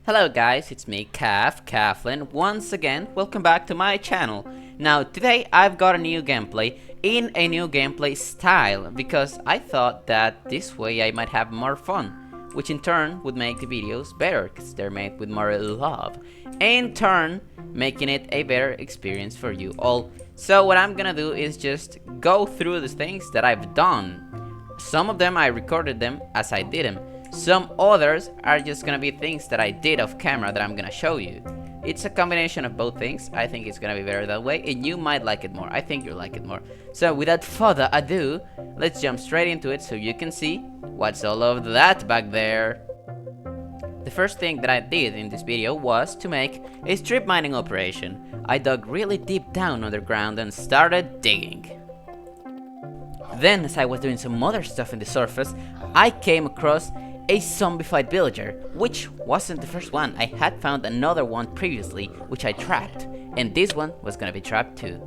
Hello guys, it's me, Kaflin. Once again, welcome back to my channel. Now today I've got a new gameplay in a new gameplay style because I thought that this way I might have more fun, which in turn would make the videos better because they're made with more love, in turn making it a better experience for you all. So what I'm gonna do is just go through the things that I've done. Some of them I recorded them as I did them. Some others are just gonna be things that I did off camera that I'm gonna show you. It's a combination of both things. I think it's gonna be better that way, and you might like it more. I think you'll like it more. So without further ado, let's jump straight into it so you can see what's all of that back there. The first thing that I did in this video was to make a strip mining operation. I dug really deep down underground and started digging. Then, as I was doing some other stuff in the surface, I came across a zombified villager, which wasn't the first one. I had found another one previously, which I trapped, and this one was gonna be trapped too.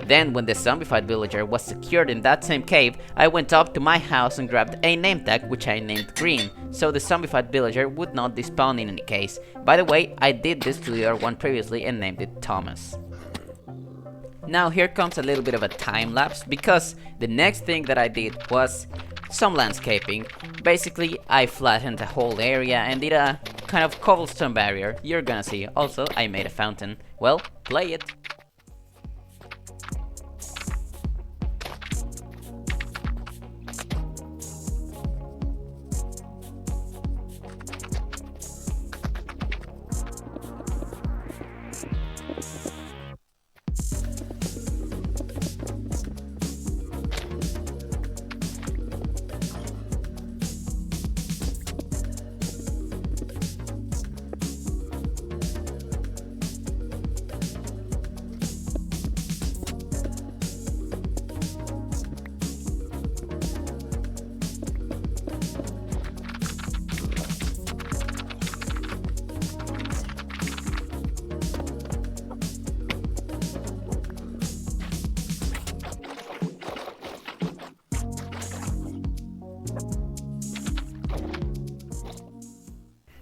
Then, when the zombified villager was secured in that same cave, I went up to my house and grabbed a name tag, which I named Green, so the zombified villager would not despawn in any case. By the way, I did this to the other one previously and named it Thomas. Now here comes a little bit of a time lapse because the next thing that I did was some landscaping. Basically, I flattened the whole area and did a kind of cobblestone barrier. You're gonna see. Also, I made a fountain. Well, play it.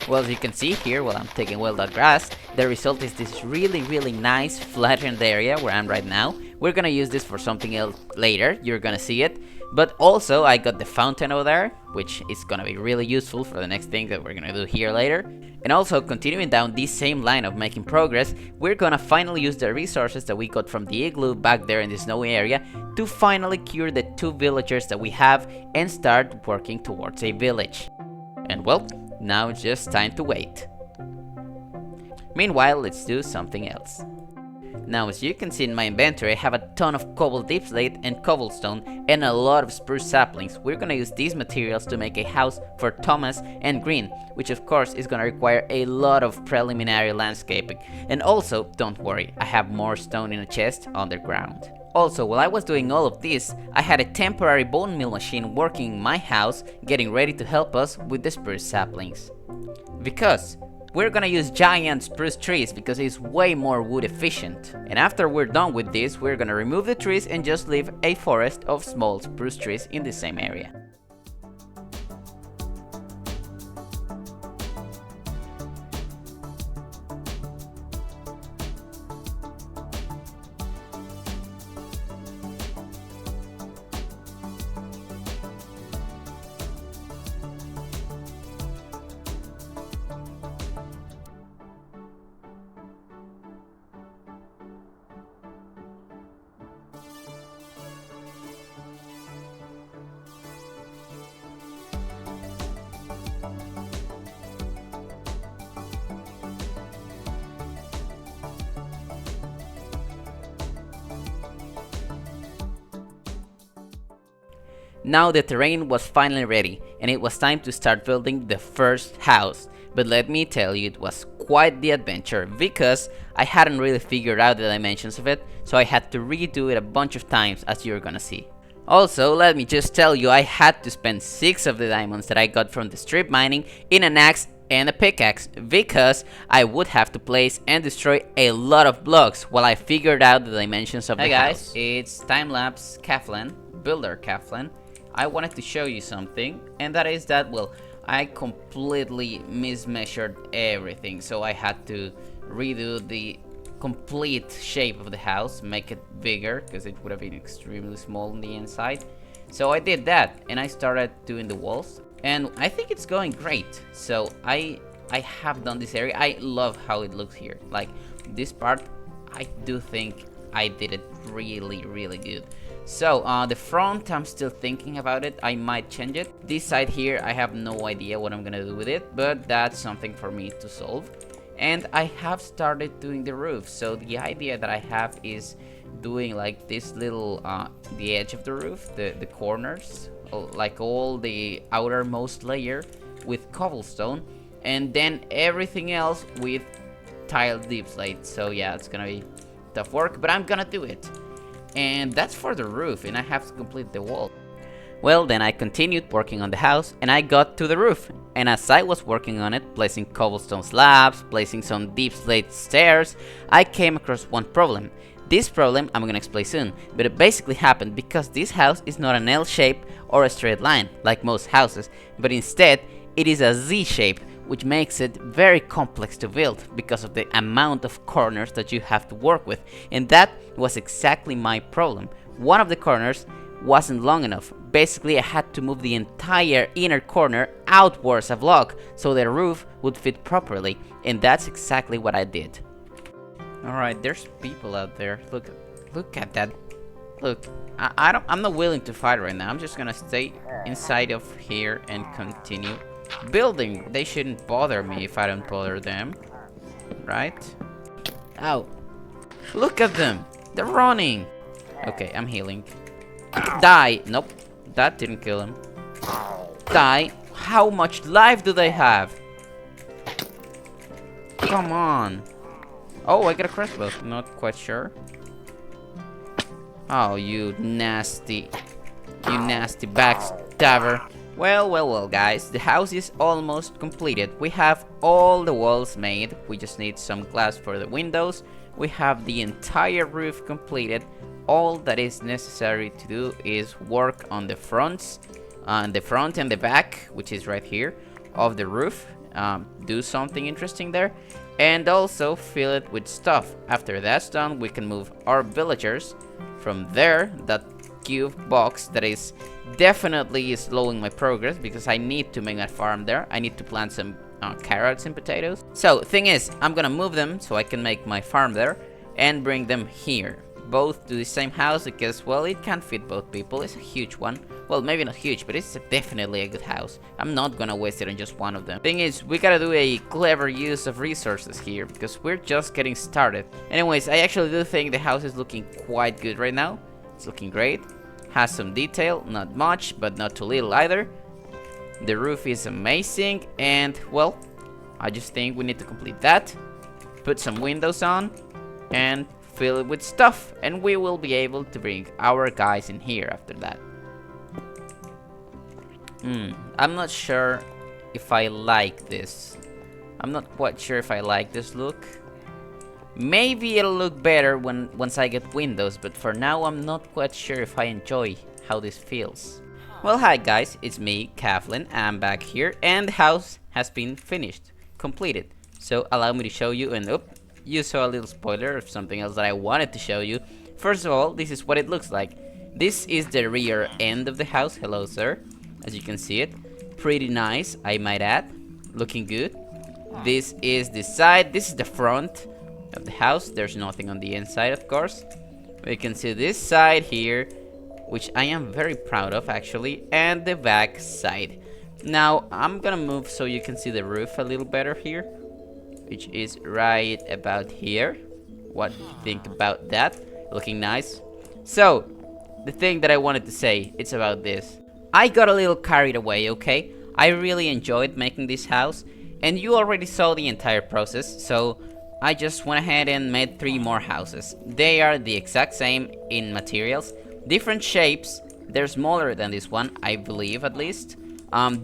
Well, as you can see here, while I'm taking well that grass, the result is this really nice flattened area where I'm right now. We're gonna use this for something else later, you're gonna see it. But also, I got the fountain over there, which is gonna be really useful for the next thing that we're gonna do here later. And also, continuing down this same line of making progress, we're gonna finally use the resources that we got from the igloo back there in the snowy area to finally cure the 2 villagers that we have and start working towards a village. And well, now it's just time to wait. Meanwhile, let's do something else. Now, as you can see in my inventory, I have a ton of cobble deep slate and cobblestone and a lot of spruce saplings. We're gonna use these materials to make a house for Thomas and Green, which of course is gonna require a lot of preliminary landscaping. And also, don't worry, I have more stone in a chest underground. Also, while I was doing all of this, I had a temporary bone meal machine working in my house, getting ready to help us with the spruce saplings. Because we're gonna use giant spruce trees because it's way more wood efficient. And after we're done with this, we're gonna remove the trees and just leave a forest of small spruce trees in the same area. Now the terrain was finally ready, and it was time to start building the first house. But let me tell you, it was quite the adventure, because I hadn't really figured out the dimensions of it, so I had to redo it a bunch of times, as you're gonna see. Also, let me just tell you, I had to spend 6 of the diamonds that I got from the strip mining in an axe and a pickaxe, because I would have to place and destroy a lot of blocks while I figured out the dimensions of the house. Hey guys, it's time-lapse Kaflin, Builder Kaflin. I wanted to show you something, and that is that, well, I completely mismeasured everything, so I had to redo the complete shape of the house, make it bigger because it would have been extremely small on the inside. So I did that, and I started doing the walls, and I think it's going great. So I have done this area. I love how it looks here. Like this part, I do think I did it really good. So the front, I'm still thinking about it. I might change it. This side here, I have no idea what I'm gonna do with it, but that's something for me to solve. And I have started doing the roof. So the idea that I have is doing like this little the edge of the roof, the corners, like all the outermost layer with cobblestone, and then everything else with tiled deep slate. So yeah, it's gonna be tough work, but I'm gonna do it. And that's for the roof, and I have to complete the wall. Well, then I continued working on the house, and I got to the roof. And as I was working on it, placing cobblestone slabs, placing some deep slate stairs, I came across one problem. This problem I'm gonna explain soon, but it basically happened because this house is not an L shape or a straight line like most houses, but instead it is a Z shape, which makes it very complex to build because of the amount of corners that you have to work with. And that was exactly my problem. One of the corners wasn't long enough. Basically, I had to move the entire inner corner outwards a block so the roof would fit properly, and that's exactly what I did. Alright, there's people out there. Look at that. Look, I'm not willing to fight right now. I'm just gonna stay inside of here and continue building. They shouldn't bother me if I don't bother them, right? Ow. Look at them. They're running. Okay, I'm healing. Die. Nope, that didn't kill him. Die. How much life do they have? Come on. Oh, I got a crossbow. Not quite sure. Oh, you nasty backstabber. Well, guys, the house is almost completed. We have all the walls made. We just need some glass for the windows. We have the entire roof completed. All that is necessary to do is work on the fronts, on the front and the back, which is right here, of the roof. Do something interesting there, and also fill it with stuff. After that's done, we can move our villagers from there. That cube box that is definitely slowing my progress because I need to make a farm there. I need to plant some carrots and potatoes. So thing is, I'm gonna move them so I can make my farm there and bring them here, both to the same house, because, well, it can fit both people. It's a huge one. Well, maybe not huge, but it's definitely a good house. I'm not gonna waste it on just one of them. Thing is, we gotta do a clever use of resources here because we're just getting started. Anyways, I actually do think the house is looking quite good right now. It's looking great. Has some detail, not much, but not too little either. The roof is amazing, and, well, I just think we need to complete that. Put some windows on, and fill it with stuff, and we will be able to bring our guys in here after that. I'm not sure if I like this. I'm not quite sure if I like this look. Maybe it'll look better once I get windows, but for now I'm not quite sure if I enjoy how this feels. Well, hi guys, it's me, Kaflin. I'm back here, and the house has been finished, completed. So allow me to show you, and you saw a little spoiler of something else that I wanted to show you. First of all, this is what it looks like. This is the rear end of the house. Hello, sir. As you can see it. Pretty nice, I might add. Looking good. This is the side. This is the front of the house. There's nothing on the inside, of course. We can see this side here, which I am very proud of, actually. And the back side. Now, I'm gonna move so you can see the roof a little better here, which is right about here. What do you think about that? Looking nice. So, the thing that I wanted to say, it's about this. I got a little carried away, okay? I really enjoyed making this house, and you already saw the entire process, so I just went ahead and made 3 more houses. They are the exact same in materials, different shapes. They're smaller than this one, I believe, at least.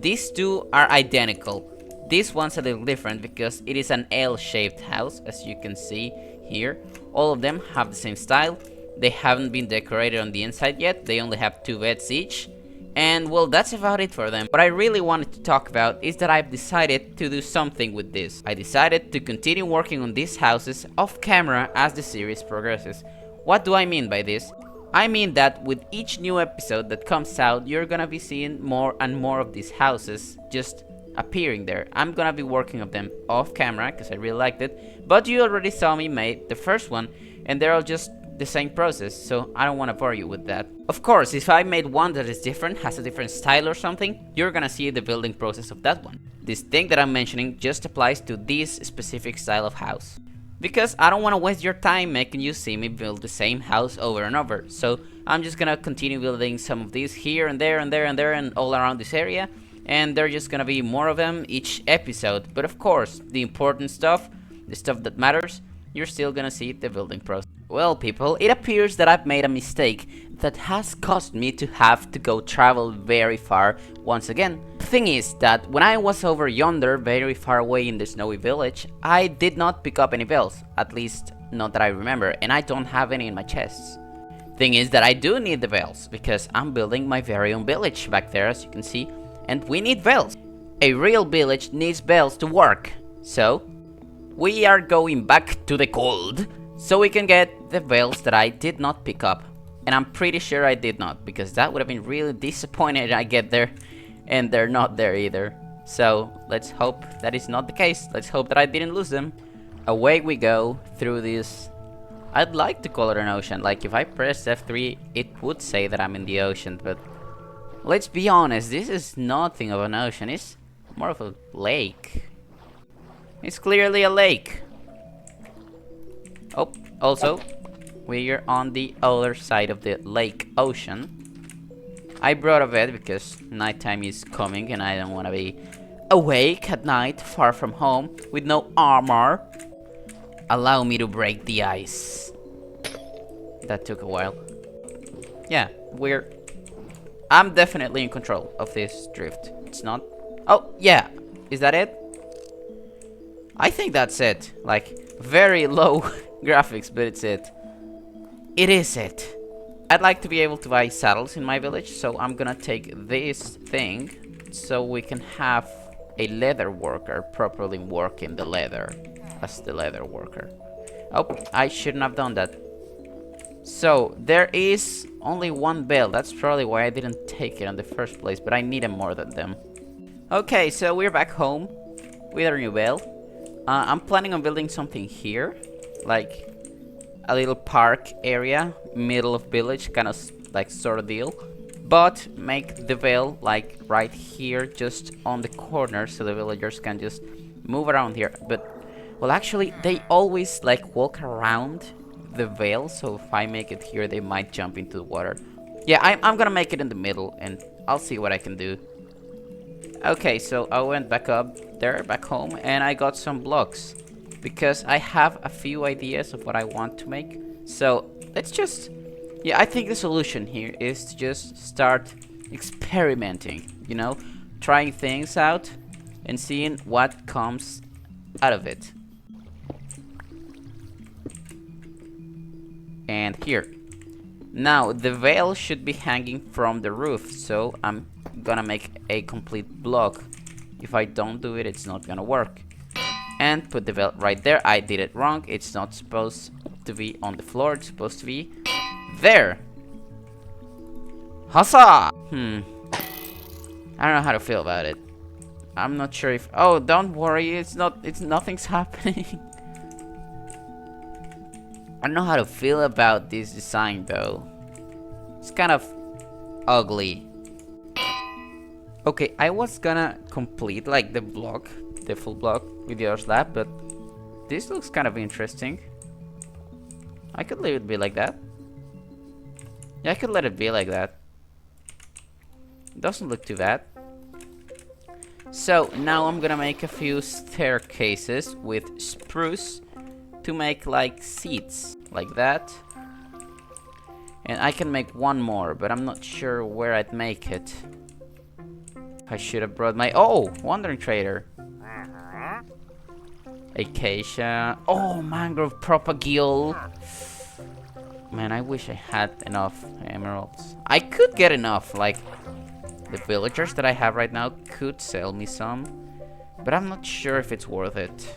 These 2 are identical. This one's a little different because it is an L-shaped house, as you can see here. All of them have the same style. They haven't been decorated on the inside yet. They only have 2 beds each. And well, that's about it for them. What I really wanted to talk about is that I've decided to do something with this. I decided to continue working on these houses off camera as the series progresses. What do I mean by this? I mean that with each new episode that comes out, you're gonna be seeing more and more of these houses just appearing there. I'm gonna be working on them off camera because I really liked it, but you already saw me make the first one, and they're all just the same process, so I don't want to bore you with that. Of course, if I made one that is different, has a different style or something, you're gonna see the building process of that one. This thing that I'm mentioning just applies to this specific style of house, because I don't want to waste your time making you see me build the same house over and over. So I'm just gonna continue building some of these here and there and there and there and all around this area, and there are just gonna be more of them each episode. But of course, the important stuff, the stuff that matters, you're still gonna see the building process. Well, people, it appears that I've made a mistake that has caused me to have to go travel very far once again. The thing is that when I was over yonder, very far away in the snowy village, I did not pick up any bells, at least not that I remember, and I don't have any in my chests. Thing is that I do need the bells, because I'm building my very own village back there, as you can see, and we need bells. A real village needs bells to work, so we are going back to the cold, so we can get the bells that I did not pick up. And I'm pretty sure I did not, because that would have been really disappointed I get there and they're not there either. So let's hope that is not the case. Let's hope that I didn't lose them. Away we go through this. I'd like to call it an ocean. Like if I press F3, it would say that I'm in the ocean, but let's be honest, this is nothing of an ocean. It's more of a lake. It's clearly a lake. Oh, also, we're on the other side of the lake ocean. I brought a bed because nighttime is coming and I don't want to be awake at night far from home with no armor. Allow me to break the ice. That took a while. Yeah, I'm definitely in control of this drift. It's not... Oh, yeah. Is that it? I think that's it. Like, very low graphics, but it's it. It is it. I'd like to be able to buy saddles in my village, so I'm gonna take this thing so we can have a leather worker properly working the leather as the leather worker. Oh, I shouldn't have done that. So, there is only one bell. That's probably why I didn't take it in the first place, but I needed more than them. Okay, so we're back home with our new bell. I'm planning on building something here, like a little park area, middle of village, kind of like sort of deal. But make the veil like right here, just on the corner, so the villagers can just move around here. But, well, actually, they always like walk around the veil, so if I make it here, they might jump into the water. Yeah, I'm gonna make it in the middle, and I'll see what I can do. Okay, so I went back up there, back home, and I got some blocks because I have a few ideas of what I want to make. So let's just, yeah, I think the solution here is to just start experimenting, you know, trying things out and seeing what comes out of it. And here. Now, the veil should be hanging from the roof, so I'm gonna make a complete block. If I don't do it, it's not gonna work. And put the veil right there. I did it wrong. It's not supposed to be on the floor. It's supposed to be there. Huzzah! I don't know how to feel about it. I'm not sure if... Oh, don't worry. It's nothing's happening. I don't know how to feel about this design though. It's kind of ugly. Okay, I was gonna complete like the block, the full block with the other slab, but this looks kind of interesting. I could let it be like that. Yeah, I could let it be like that. It doesn't look too bad. So now I'm gonna make a few staircases with spruce to make like seats like that. And I can make one more, but I'm not sure where I'd make it. I should have brought my... Oh! Wandering Trader. Acacia. Oh, mangrove propagule. Man, I wish I had enough emeralds. I could get enough, like The villagers that I have right now could sell me some, but I'm not sure if it's worth it.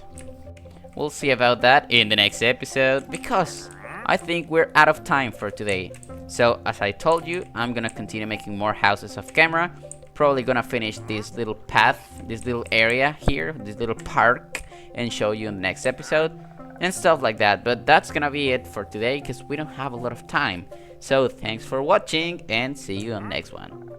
We'll see about that in the next episode, because I think we're out of time for today. So, as I told you, I'm gonna continue making more houses off camera. Probably gonna finish this little path, this little area here, this little park, and show you in the next episode, and stuff like that. But that's gonna be it for today, because we don't have a lot of time. So, thanks for watching, and see you on the next one.